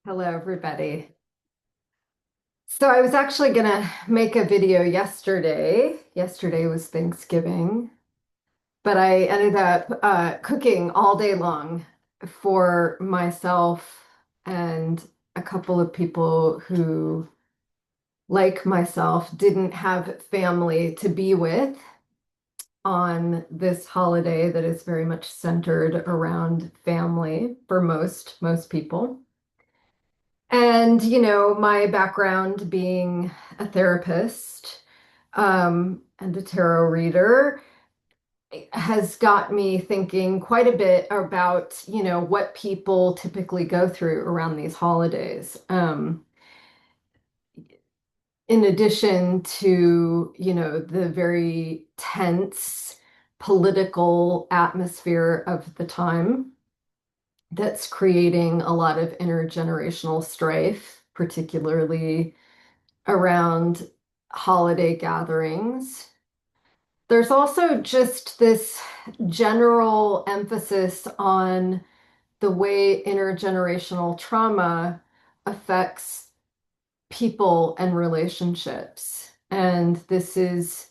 Hello, everybody. So I was actually gonna make a video yesterday. Yesterday was Thanksgiving, but I ended up cooking all day long for myself and a couple of people who, like myself, didn't have family to be with on this holiday that is very much centered around family for most people. And, my background being a therapist and a tarot reader has got me thinking quite a bit about, what people typically go through around these holidays. In addition to, the very tense political atmosphere of the time that's creating a lot of intergenerational strife, particularly around holiday gatherings. There's also just this general emphasis on the way intergenerational trauma affects people and relationships. And this is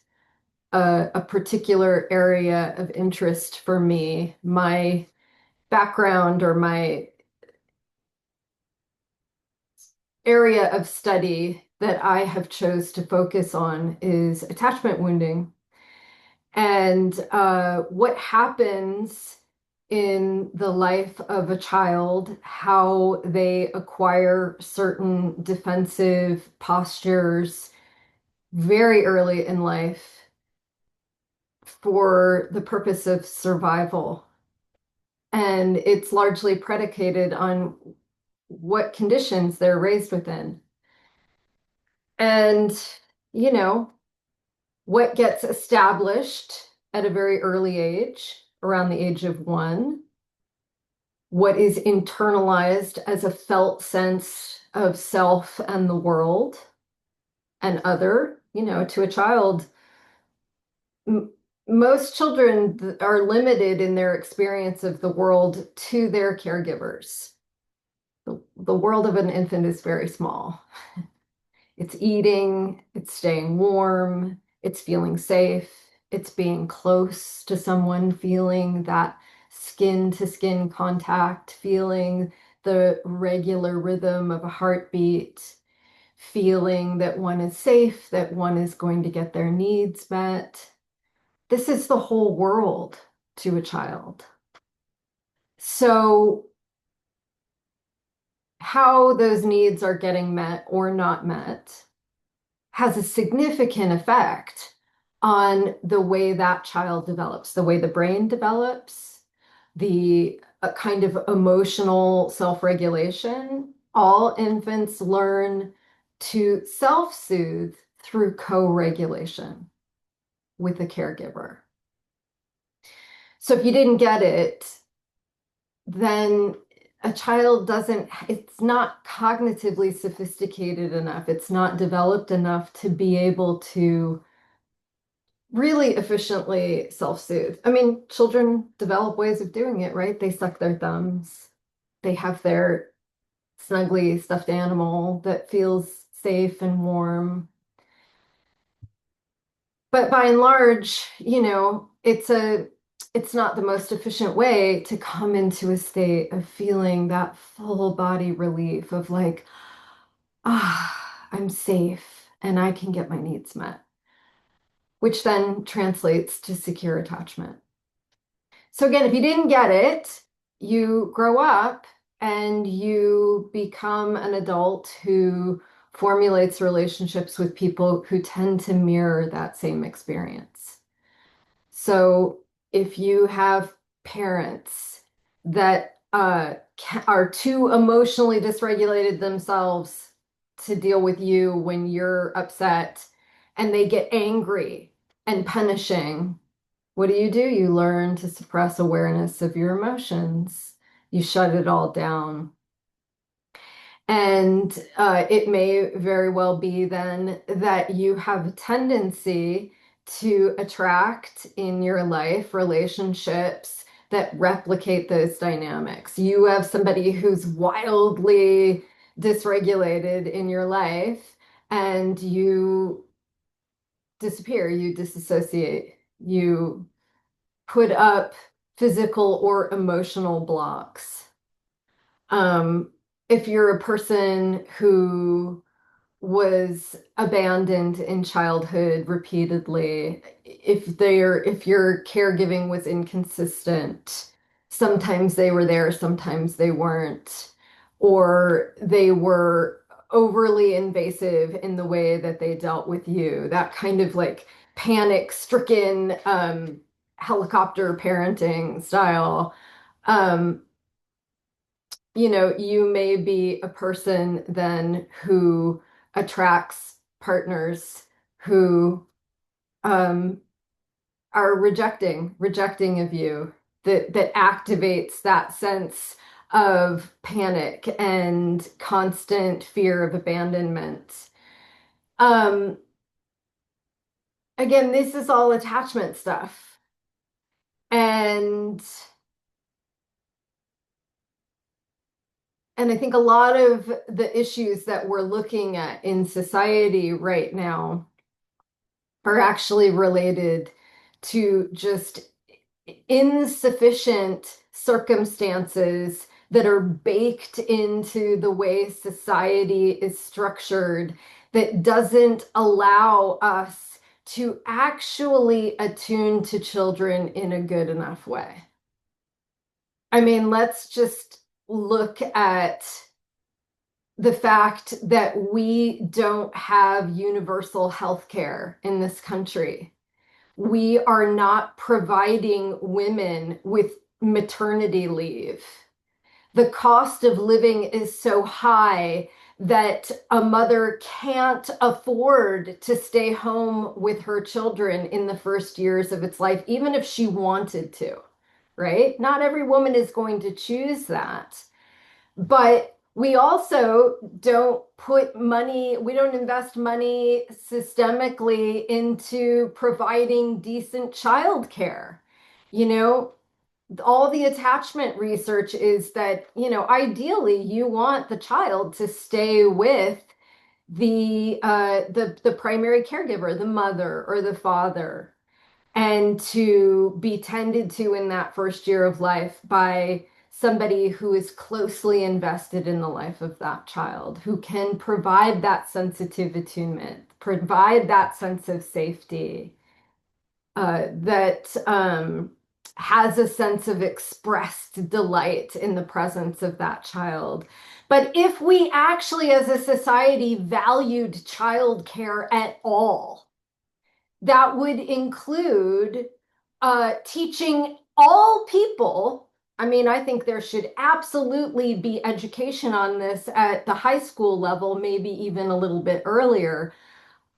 a particular area of interest for me. My background or my area of study that I have chose to focus on is attachment wounding. And what happens in the life of a child, how they acquire certain defensive postures very early in life for the purpose of survival. And it's largely predicated on what conditions they're raised within. And, you know, what gets established at a very early age, around the age of 1, what is internalized as a felt sense of self and the world and other, to a child. M Most children are limited in their experience of the world to their caregivers. The world of an infant is very small. It's eating, it's staying warm, it's feeling safe, it's being close to someone, feeling that skin to skin contact, feeling the regular rhythm of a heartbeat, feeling that one is safe, that one is going to get their needs met. This is the whole world to a child. So, how those needs are getting met or not met has a significant effect on the way that child develops, the way the brain develops, the kind of emotional self-regulation. All infants learn to self-soothe through co-regulation with a caregiver. So if you didn't get it, then a child doesn't, it's not cognitively sophisticated enough, it's not developed enough to be able to really efficiently self-soothe. I mean, children develop ways of doing it, right? They suck their thumbs. They have their snuggly stuffed animal that feels safe and warm. But by and large, it's not the most efficient way to come into a state of feeling that full body relief of like, I'm safe and I can get my needs met, which then translates to secure attachment. So again, if you didn't get it, you grow up and you become an adult who formulates relationships with people who tend to mirror that same experience. So if you have parents that are too emotionally dysregulated themselves to deal with you when you're upset and they get angry and punishing, what do? You learn to suppress awareness of your emotions. You shut it all down. And it may very well be then that you have a tendency to attract in your life relationships that replicate those dynamics. You have somebody who's wildly dysregulated in your life and you disappear, you disassociate, you put up physical or emotional blocks. Um, if you're a person who was abandoned in childhood repeatedly, if your caregiving was inconsistent, sometimes they were there, sometimes they weren't, or they were overly invasive in the way that they dealt with you, that kind of like panic-stricken helicopter parenting style. Um, you may be a person then who attracts partners who um, are rejecting of you, that activates that sense of panic and constant fear of abandonment. Um, Again, this is all attachment stuff. And I think a lot of the issues that we're looking at in society right now are actually related to just insufficient circumstances that are baked into the way society is structured that doesn't allow us to actually attune to children in a good enough way. I mean, let's just look at the fact that we don't have universal health care in this country. We are not providing women with maternity leave. The cost of living is so high that a mother can't afford to stay home with her children in the first years of its life, even if she wanted to, right? Not every woman is going to choose that. But we also don't we don't invest money systemically into providing decent childcare. You know, all the attachment research is that, ideally you want the child to stay with the primary caregiver, the mother or the father, and to be tended to in that first year of life by somebody who is closely invested in the life of that child, who can provide that sense of attunement, provide that sense of safety, that has a sense of expressed delight in the presence of that child. But if we actually, as a society, valued childcare at all, that would include teaching all people. I mean, I think there should absolutely be education on this at the high school level, maybe even a little bit earlier,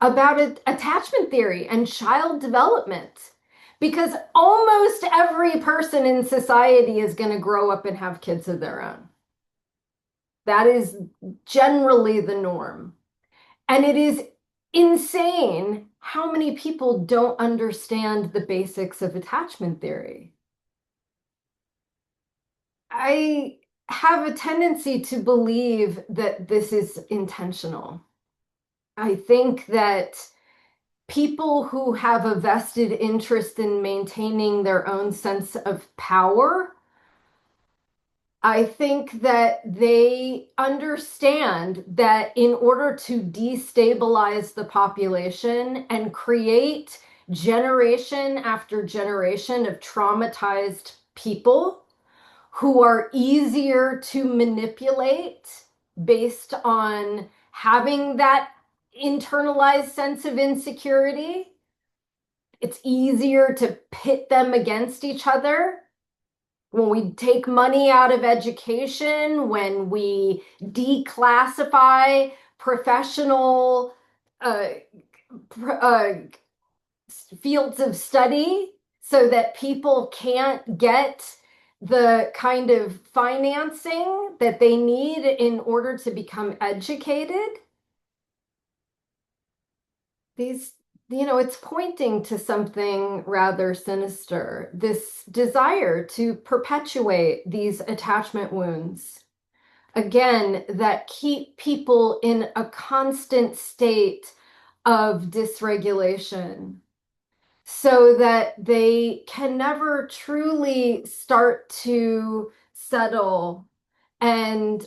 about attachment theory and child development. Because almost every person in society is going to grow up and have kids of their own. That is generally the norm. And it is insane how many people don't understand the basics of attachment theory. I have a tendency to believe that this is intentional. I think that people who have a vested interest in maintaining their own sense of power, I think that they understand that in order to destabilize the population and create generation after generation of traumatized people who are easier to manipulate based on having that internalized sense of insecurity, it's easier to pit them against each other. When we take money out of education, when we declassify professional uh, uh, fields of study so that people can't get the kind of financing that they need in order to become educated, these, it's pointing to something rather sinister, this desire to perpetuate these attachment wounds, again, that keep people in a constant state of dysregulation so that they can never truly start to settle and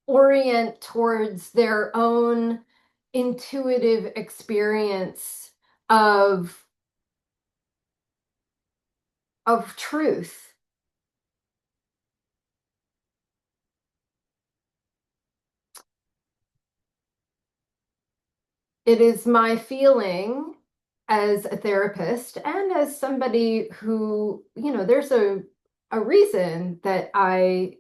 orient towards their own intuitive experience of truth. It is my feeling as a therapist and as somebody who, there's a reason that I,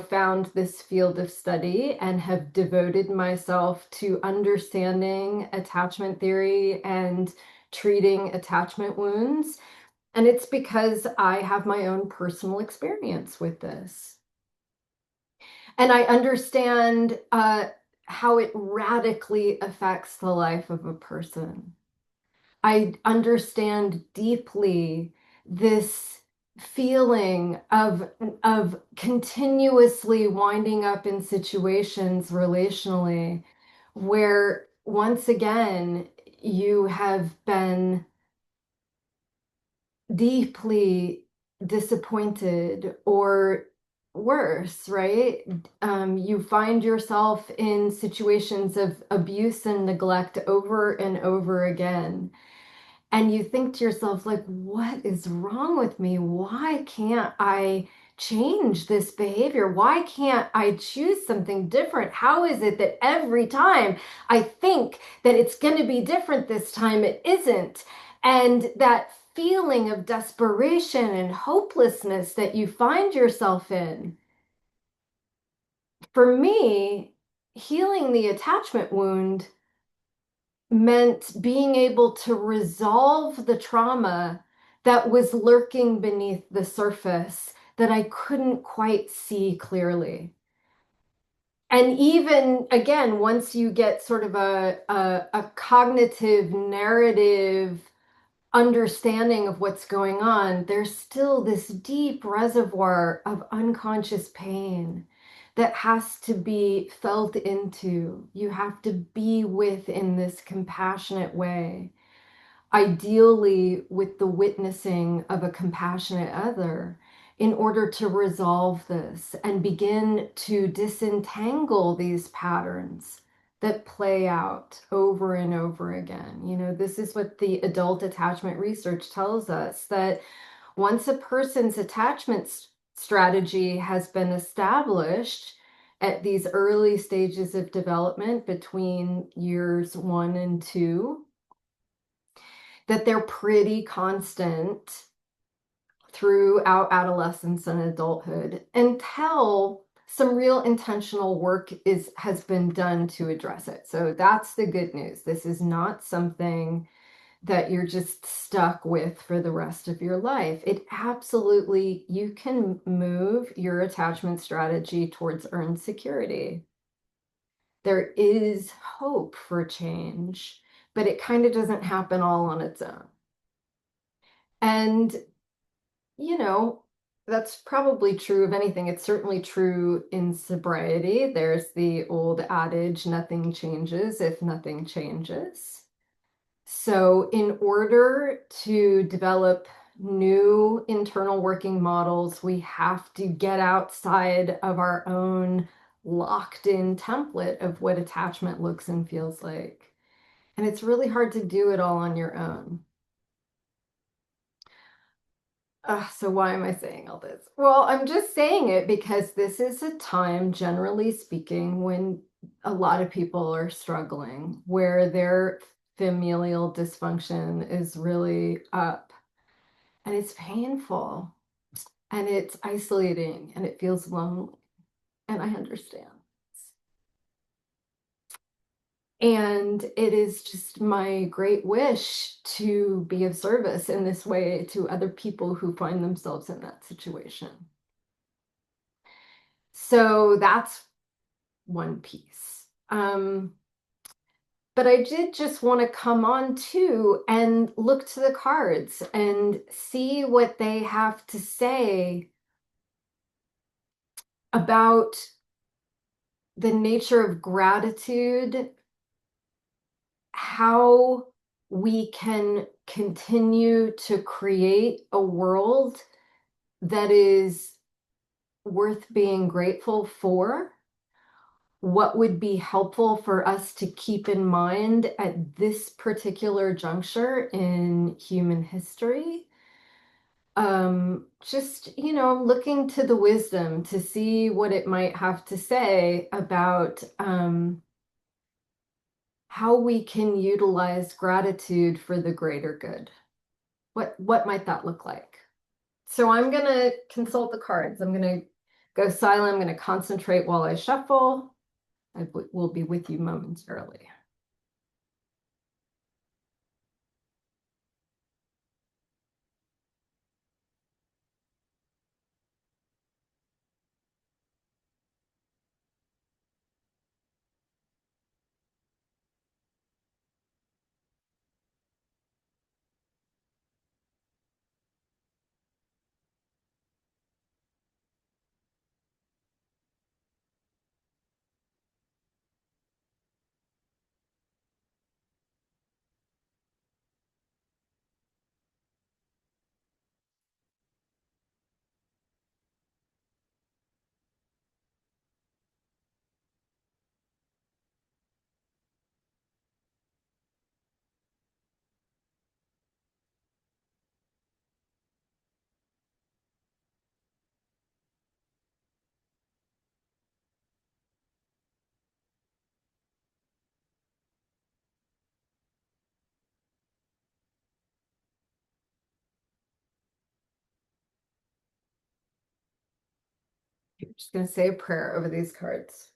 found this field of study and have devoted myself to understanding attachment theory and treating attachment wounds. And it's because I have my own personal experience with this. And I understand how it radically affects the life of a person. I understand deeply this feeling of continuously winding up in situations relationally where once again you have been deeply disappointed or worse, right? You find yourself in situations of abuse and neglect over and over again. And you think to yourself, like, what is wrong with me? Why can't I change this behavior? Why can't I choose something different? How is it that every time I think that it's going to be different this time, it isn't? And that feeling of desperation and hopelessness that you find yourself in. For me, healing the attachment wound meant being able to resolve the trauma that was lurking beneath the surface that I couldn't quite see clearly. And even again, once you get sort of a cognitive narrative understanding of what's going on, there's still this deep reservoir of unconscious pain that has to be felt into. You have to be with in this compassionate way, ideally with the witnessing of a compassionate other, in order to resolve this and begin to disentangle these patterns that play out over and over again. This is what the adult attachment research tells us, that once a person's attachment strategy has been established at these early stages of development between years 1 and 2, that they're pretty constant throughout adolescence and adulthood until some real intentional work has been done to address it. So that's the good news. This is not something that you're just stuck with for the rest of your life. It absolutely, you can move your attachment strategy towards earned security. There is hope for change, but it kind of doesn't happen all on its own. And you know, that's probably true of anything. It's certainly true in sobriety. There's the old adage, nothing changes if nothing changes. So, in order to develop new internal working models, we have to get outside of our own locked in template of what attachment looks and feels like. And it's really hard to do it all on your own. So why am I saying all this? Well, I'm just saying it because this is a time, generally speaking, when a lot of people are struggling, where their familial dysfunction is really up, and it's painful, and it's isolating, and it feels lonely, and I understand. And it is just my great wish to be of service in this way to other people who find themselves in that situation. So that's one piece. But I did just want to come on too and look to the cards and see what they have to say about the nature of gratitude, how we can continue to create a world that is worth being grateful for, what would be helpful for us to keep in mind at this particular juncture in human history. Just, looking to the wisdom to see what it might have to say about how we can utilize gratitude for the greater good. What might that look like? So I'm gonna consult the cards. I'm gonna go silent. I'm gonna concentrate while I shuffle. Will be with you momentarily. I'm just gonna say a prayer over these cards.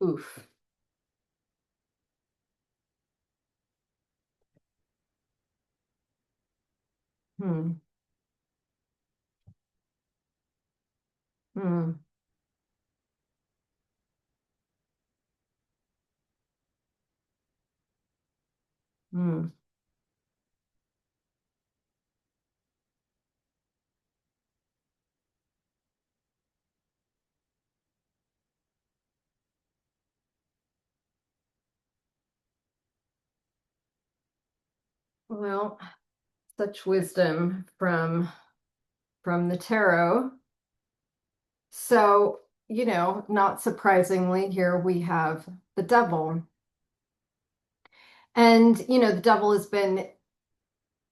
Oof. Hmm. Hmm. Hmm. Well, such wisdom from the tarot. So, not surprisingly, here we have the devil. And, the devil has been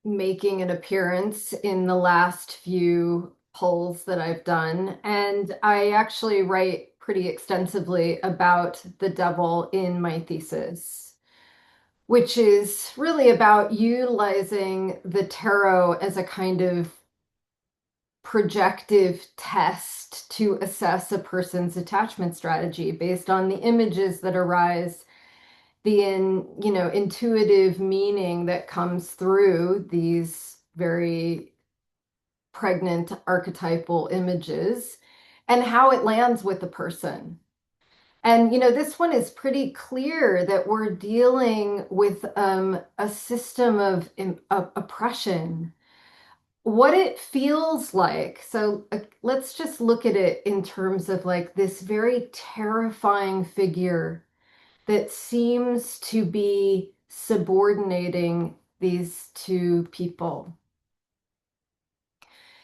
making an appearance in the last few polls that I've done. And I actually write pretty extensively about the devil in my thesis, which is really about utilizing the tarot as a kind of projective test to assess a person's attachment strategy based on the images that arise, intuitive meaning that comes through these very pregnant archetypal images, and how it lands with the person. And this one is pretty clear that we're dealing with a system of oppression, what it feels like. So let's just look at it in terms of like this very terrifying figure that seems to be subordinating these two people.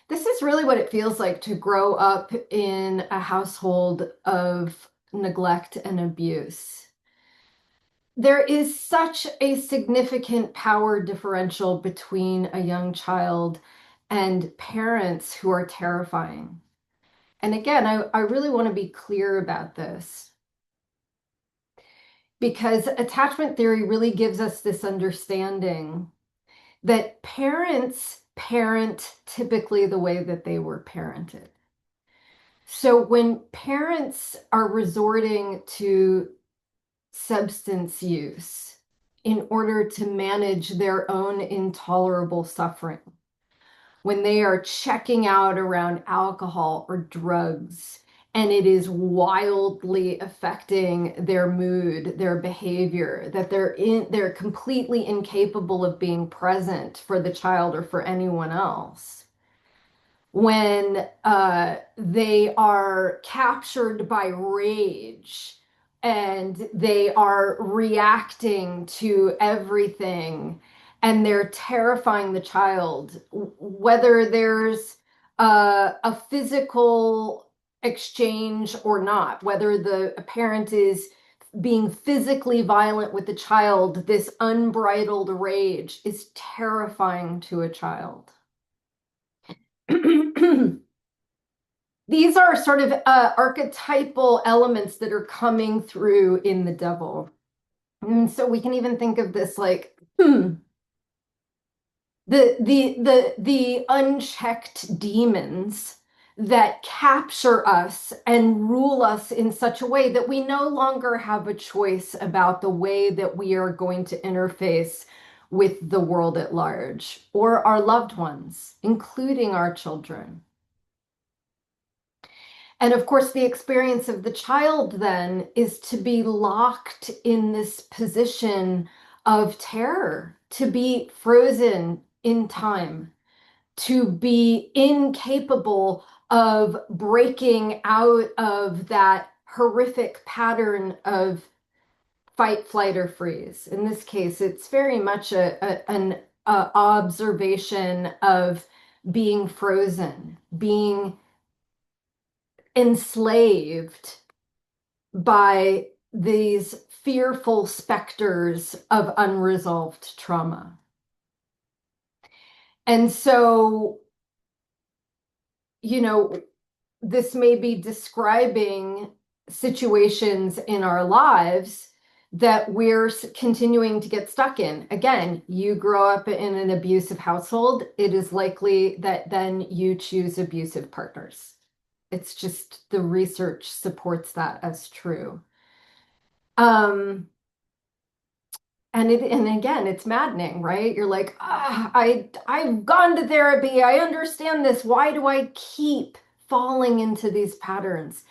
This is really what it feels like to grow up in a household of neglect and abuse. There is such a significant power differential between a young child and parents who are terrifying. And again, I really want to be clear about this because attachment theory really gives us this understanding that parents parent typically the way that they were parented. So when parents are resorting to substance use in order to manage their own intolerable suffering, when they are checking out around alcohol or drugs, and it is wildly affecting their mood, their behavior, that they're completely incapable of being present for the child or for anyone else. When they are captured by rage and they are reacting to everything and they're terrifying the child, whether there's a physical exchange or not, whether the parent is being physically violent with the child, this unbridled rage is terrifying to a child. These are sort of archetypal elements that are coming through in the devil. And so we can even think of this like the unchecked demons that capture us and rule us in such a way that we no longer have a choice about the way that we are going to interface with the world at large or our loved ones, including our children. And of course, the experience of the child then is to be locked in this position of terror, to be frozen in time, to be incapable of breaking out of that horrific pattern of fight, flight, or freeze. In this case, it's very much an observation of being frozen, being enslaved by these fearful specters of unresolved trauma. And so, you know, this may be describing situations in our lives that we're continuing to get stuck in. Again, you grow up in an abusive household, it is likely that then you choose abusive partners. It's just the research supports that as true. And again, it's maddening, right? You're like, I've gone to therapy. I understand this. Why do I keep falling into these patterns?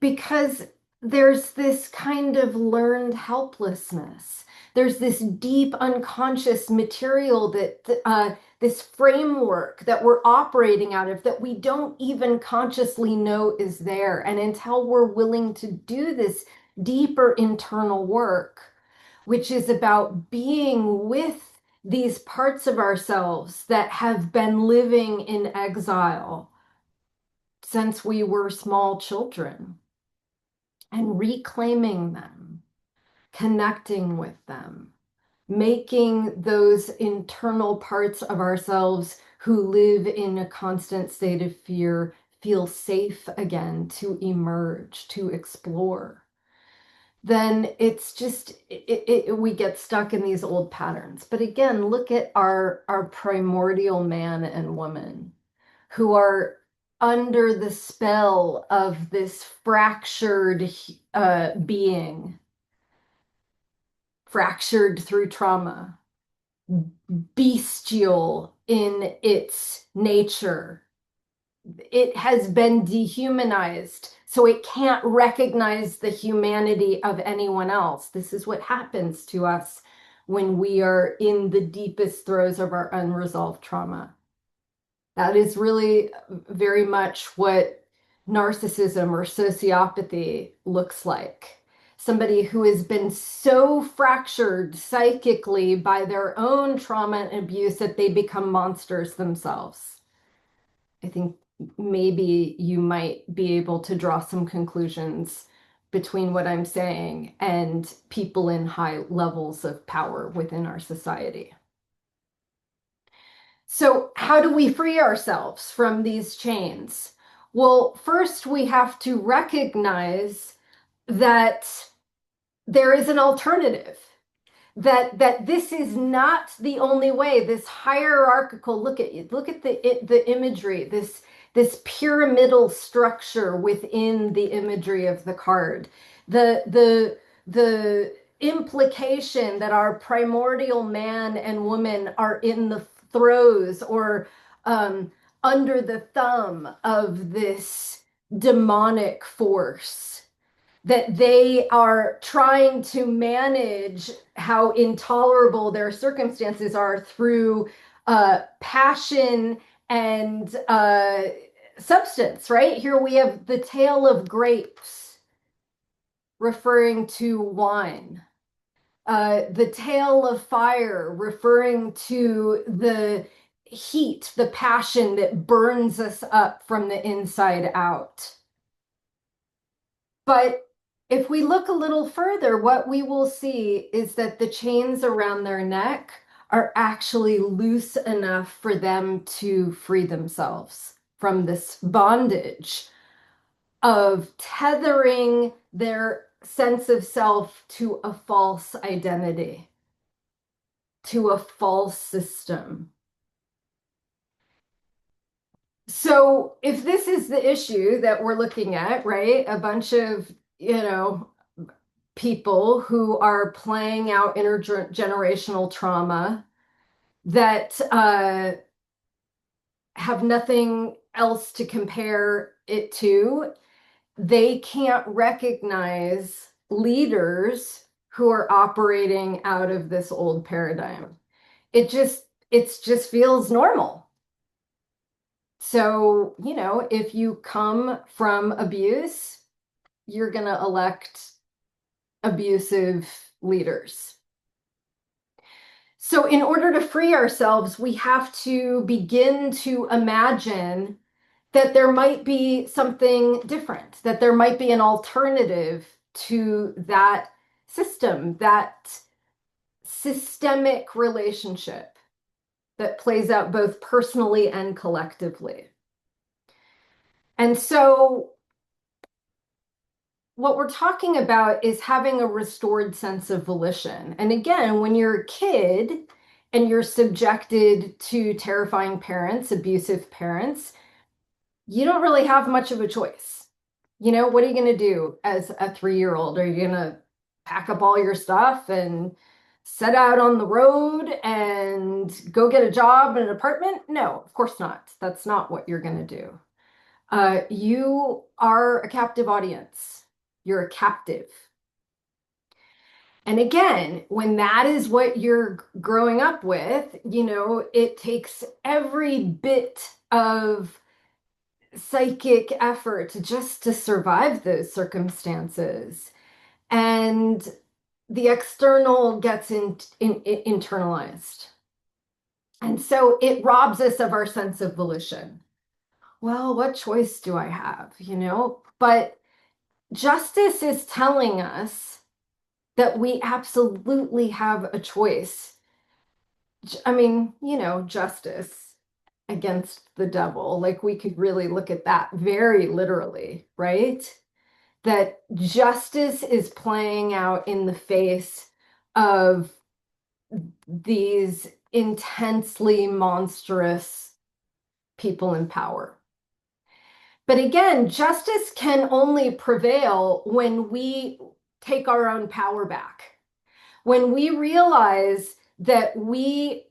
Because there's this kind of learned helplessness. There's this deep unconscious material that this framework that we're operating out of that we don't even consciously know is there. And until we're willing to do this deeper internal work, which is about being with these parts of ourselves that have been living in exile since we were small children and reclaiming them, connecting with them, making those internal parts of ourselves who live in a constant state of fear feel safe again to emerge, to explore. Then it's just we get stuck in these old patterns. But again, look at our primordial man and woman who are under the spell of this fractured being, fractured through trauma, bestial in its nature. It has been dehumanized, so it can't recognize the humanity of anyone else. This is what happens to us when we are in the deepest throes of our unresolved trauma. That is really very much what narcissism or sociopathy looks like. Somebody who has been so fractured psychically by their own trauma and abuse that they become monsters themselves. I think maybe you might be able to draw some conclusions between what I'm saying and people in high levels of power within our society. So, how do we free ourselves from these chains? Well, first we have to recognize that there is an alternative. That this is not the only way. This hierarchical look at the imagery, this pyramidal structure within the imagery of the card. The implication that our primordial man and woman are in the throes or under the thumb of this demonic force, that they are trying to manage how intolerable their circumstances are through passion and substance, right? Here we have the tale of grapes referring to wine, the tale of fire referring to the heat, the passion that burns us up from the inside out. But if we look a little further, what we will see is that the chains around their neck are actually loose enough for them to free themselves from this bondage of tethering their sense of self to a false identity, to a false system. So if this is the issue that we're looking at, right? A bunch of, people who are playing out intergenerational trauma that have nothing else to compare it to. They can't recognize leaders who are operating out of this old paradigm. It just feels normal. So, if you come from abuse, you're going to elect abusive leaders. So in order to free ourselves, we have to begin to imagine that there might be something different, that there might be an alternative to that system, that systemic relationship that plays out both personally and collectively. And so what we're talking about is having a restored sense of volition. And again, when you're a kid and you're subjected to terrifying parents, abusive parents, you don't really have much of a choice. What are you going to do as a 3-year-old? Are you going to pack up all your stuff and set out on the road and go get a job in an apartment? No, of course not. That's not what you're going to do. You are a captive audience. You're a captive. And again, when that is what you're growing up with, it takes every bit of psychic effort just to survive those circumstances. And the external gets internalized. And so it robs us of our sense of volition. Well, what choice do I have? But justice is telling us that we absolutely have a choice. I mean, justice against the devil. Like we could really look at that very literally, right? That justice is playing out in the face of these intensely monstrous people in power. But again, justice can only prevail when we take our own power back. When we realize that we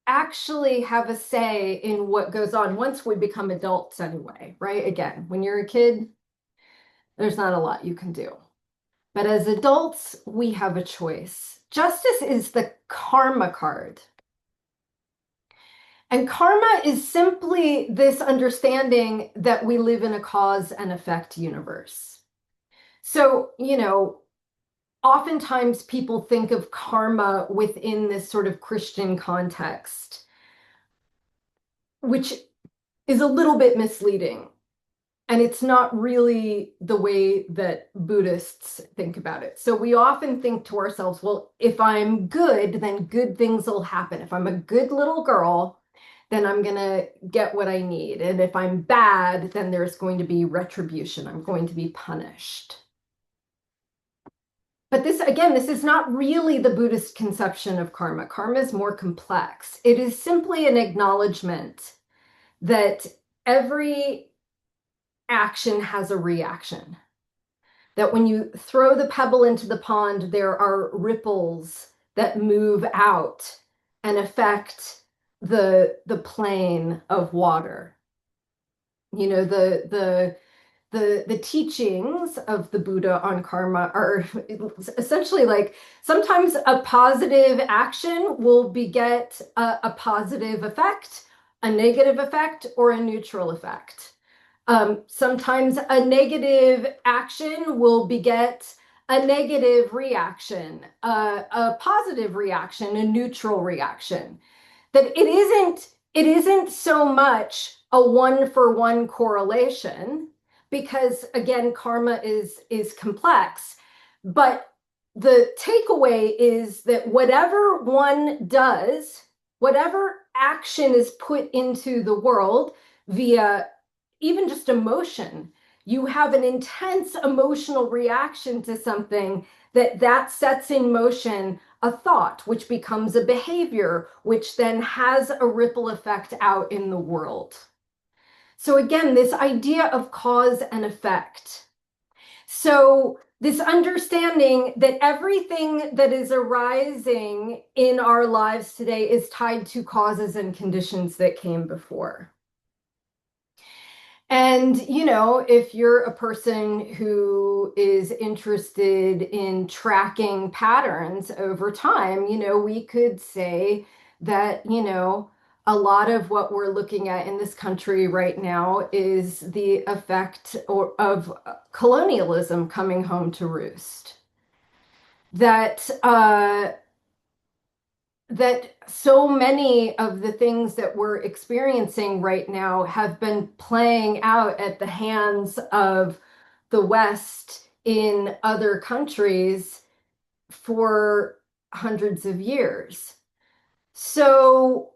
actually have a say in what goes on once we become adults anyway, right? Again, when you're a kid, there's not a lot you can do. But as adults, we have a choice. Justice is the karma card. And karma is simply this understanding that we live in a cause and effect universe. So, oftentimes people think of karma within this sort of Christian context, which is a little bit misleading. And it's not really the way that Buddhists think about it. So we often think to ourselves, well, if I'm good, then good things will happen. If I'm a good little girl, then I'm going to get what I need. And if I'm bad, then there's going to be retribution. I'm going to be punished. But this, again, this is not really the Buddhist conception of karma. Karma is more complex. It is simply an acknowledgement that every action has a reaction. That when you throw the pebble into the pond, there are ripples that move out and affect the plane of water. You know, the teachings of the Buddha on karma are essentially like sometimes a positive action will beget a positive effect, a negative effect, or a neutral effect. Sometimes a negative action will beget a negative reaction, a positive reaction, a neutral reaction. That it isn't so much a one-for-one correlation because again, karma is complex, but the takeaway is that whatever one does, whatever action is put into the world via even just emotion, you have an intense emotional reaction to something that sets in motion a thought, which becomes a behavior, which then has a ripple effect out in the world. So again, this idea of cause and effect. So this understanding that everything that is arising in our lives today is tied to causes and conditions that came before. And, you know, if you're a person who is interested in tracking patterns over time, you know, we could say that, you know, a lot of what we're looking at in this country right now is the effect of colonialism coming home to roost. That so many of the things that we're experiencing right now have been playing out at the hands of the West in other countries for hundreds of years. So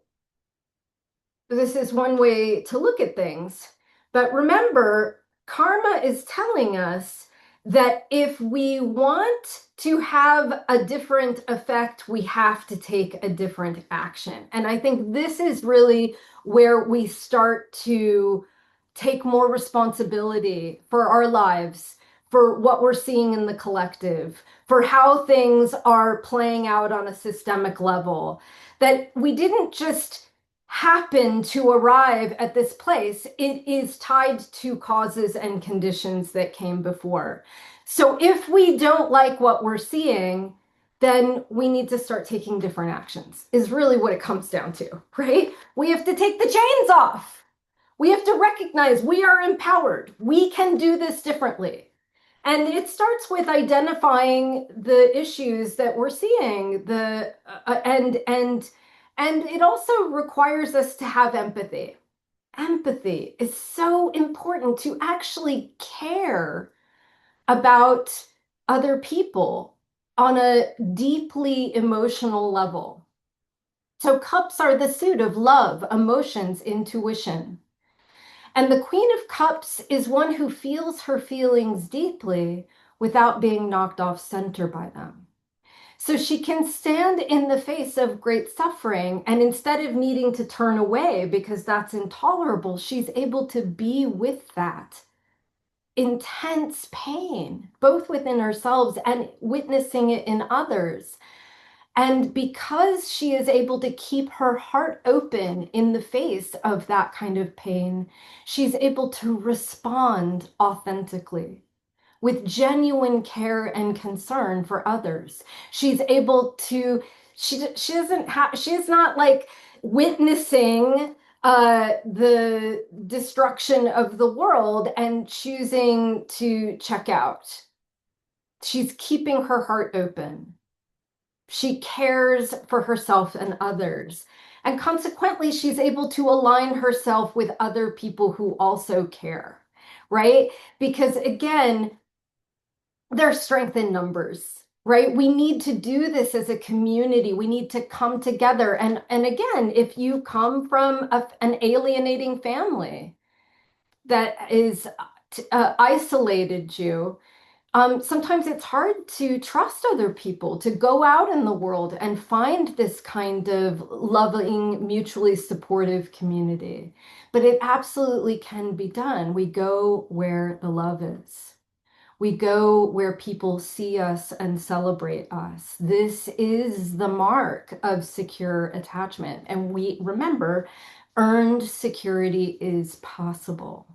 this is one way to look at things. But remember, karma is telling us that if we want to have a different effect, we have to take a different action. And I think this is really where we start to take more responsibility for our lives, for what we're seeing in the collective, for how things are playing out on a systemic level. That we didn't just happen to arrive at this place. It is tied to causes and conditions that came before. So if we don't like what we're seeing, then we need to start taking different actions, is really what it comes down to, right? We have to take the chains off. We have to recognize we are empowered. We can do this differently. And it starts with identifying the issues that we're seeing, and it also requires us to have empathy. Empathy is so important to actually care about other people on a deeply emotional level. So cups are the suit of love, emotions, intuition. And the Queen of Cups is one who feels her feelings deeply without being knocked off center by them. So she can stand in the face of great suffering, and instead of needing to turn away because that's intolerable, she's able to be with that intense pain, both within herself and witnessing it in others. And because she is able to keep her heart open in the face of that kind of pain, she's able to respond authentically with genuine care and concern for others. She's able to, she's not like witnessing the destruction of the world and choosing to check out. She's keeping her heart open. She cares for herself and others. And consequently, she's able to align herself with other people who also care, right? Because again, there's strength in numbers. right? We need to do this as a community. We need to come together. And again, if you come from an alienating family that is isolated you, sometimes it's hard to trust other people, to go out in the world and find this kind of loving, mutually supportive community. But it absolutely can be done. We go where the love is. We go where people see us and celebrate us. This is the mark of secure attachment. And we remember, earned security is possible.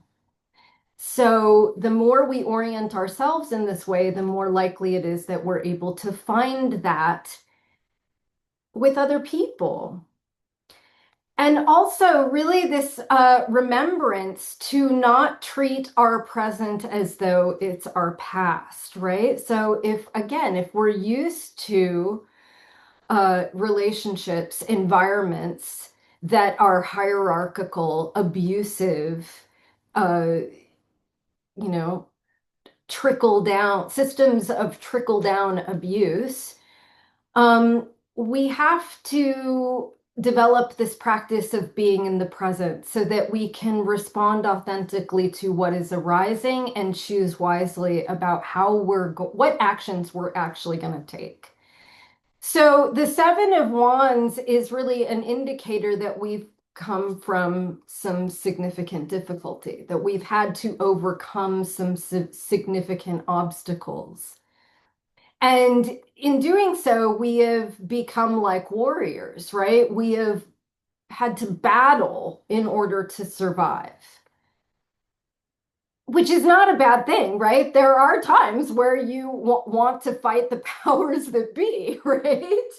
So the more we orient ourselves in this way, the more likely it is that we're able to find that with other people. And also, really, this remembrance to not treat our present as though it's our past, right? So, if we're used to relationships, environments that are hierarchical, abusive, uh, you know, trickle down systems of trickle down abuse, um, we have to develop this practice of being in the present so that we can respond authentically to what is arising and choose wisely about what actions we're actually going to take. So the Seven of Wands is really an indicator that we've come from some significant difficulty, that we've had to overcome some significant obstacles. And in doing so, we have become like warriors, right? We have had to battle in order to survive, which is not a bad thing, right? There are times where you want to fight the powers that be, right?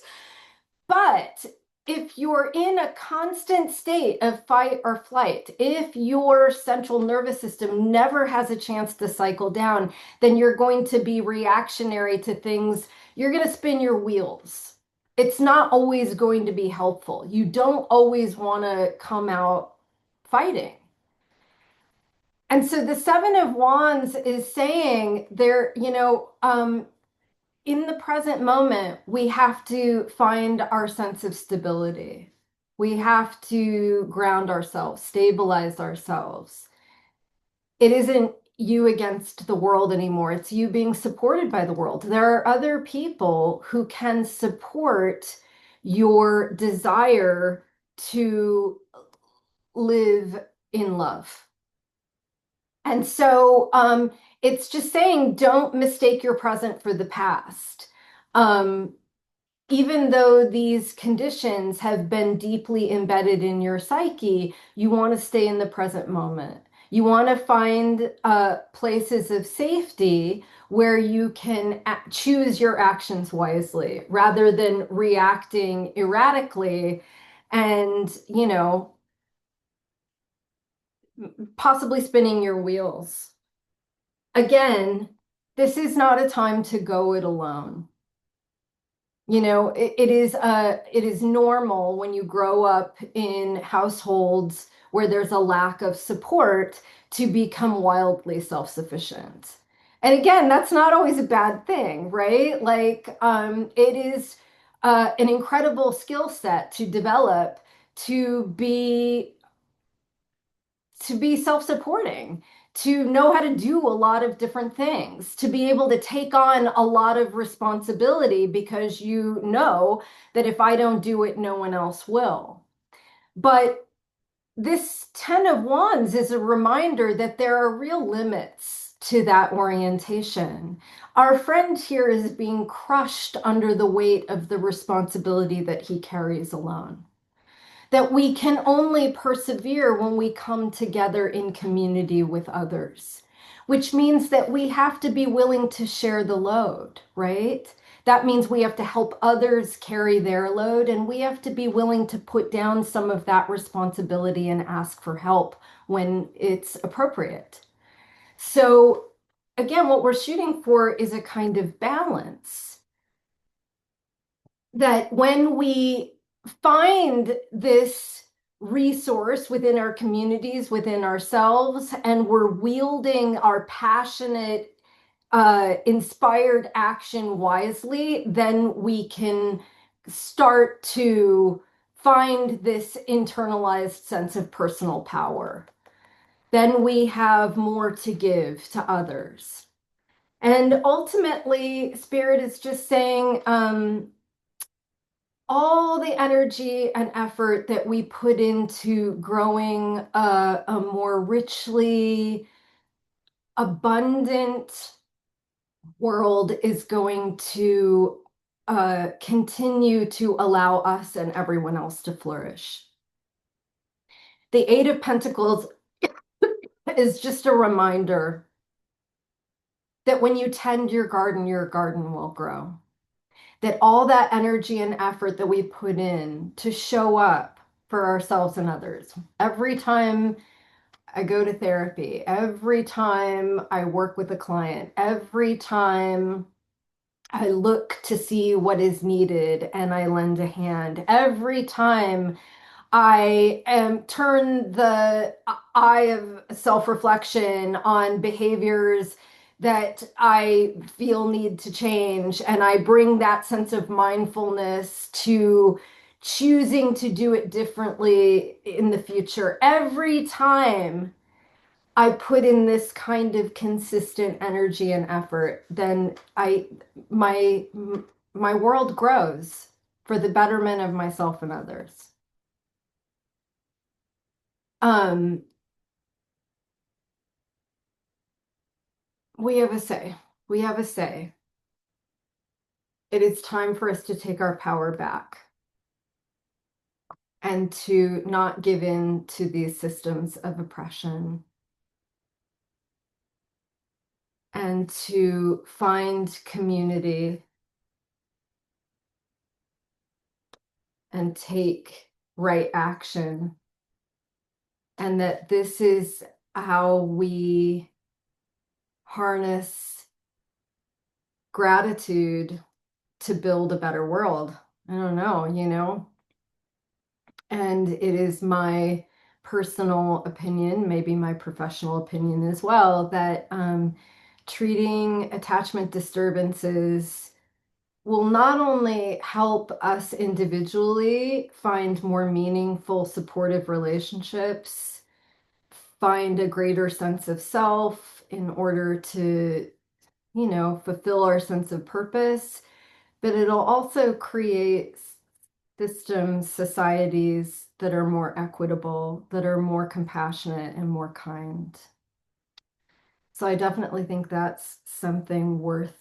But if you're in a constant state of fight or flight, if your central nervous system never has a chance to cycle down, then you're going to be reactionary to things. You're going to spin your wheels. It's not always going to be helpful. You don't always want to come out fighting. And so the Seven of Wands is saying there, in the present moment, we have to find our sense of stability. We have to ground ourselves, stabilize ourselves. It isn't you against the world anymore. It's you being supported by the world. There are other people who can support your desire to live in love. And so it's just saying, don't mistake your present for the past. Um, Even though these conditions have been deeply embedded in your psyche, you want to stay in the present moment. You want to find places of safety where you can choose your actions wisely rather than reacting erratically and, possibly spinning your wheels. Again, this is not a time to go it alone. It is normal when you grow up in households where there's a lack of support to become wildly self-sufficient. And again, that's not always a bad thing, right? Like, it is an incredible skill set to develop to be self-supporting, to know how to do a lot of different things, to be able to take on a lot of responsibility because you know that if I don't do it, no one else will. But this Ten of Wands is a reminder that there are real limits to that orientation. Our friend here is being crushed under the weight of the responsibility that he carries alone, that we can only persevere when we come together in community with others, which means that we have to be willing to share the load, right? That means we have to help others carry their load, and we have to be willing to put down some of that responsibility and ask for help when it's appropriate. So, again, what we're shooting for is a kind of balance, that when we find this resource within our communities, within ourselves, and we're wielding our passionate inspired action wisely, then we can start to find this internalized sense of personal power. Then we have more to give to others. And ultimately, Spirit is just saying, all the energy and effort that we put into growing a more richly abundant world is going to continue to allow us and everyone else to flourish. The Eight of Pentacles is just a reminder that when you tend your garden will grow. That all that energy and effort that we put in to show up for ourselves and others, every time I go to therapy, every time I work with a client, every time I look to see what is needed and I lend a hand, every time I turn the eye of self-reflection on behaviors that I feel need to change, and I bring that sense of mindfulness to choosing to do it differently in the future. Every time I put in this kind of consistent energy and effort, then my my world grows for the betterment of myself and others. Um, we have a say. We have a say. It is time for us to take our power back and to not give in to these systems of oppression and to find community and take right action. And that this is how we harness gratitude to build a better world. I don't know, and it is my personal opinion, maybe my professional opinion as well, that treating attachment disturbances will not only help us individually find more meaningful, supportive relationships, find a greater sense of self in order to, fulfill our sense of purpose, but it'll also create systems, societies that are more equitable, that are more compassionate and more kind. So I definitely think that's something worth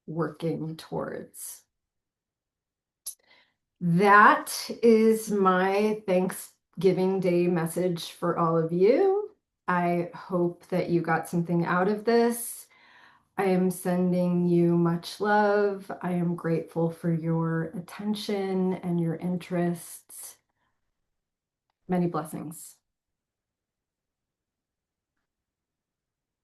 working towards. That is my Thanksgiving Day message for all of you. I hope that you got something out of this. I am sending you much love. I am grateful for your attention and your interests. Many blessings.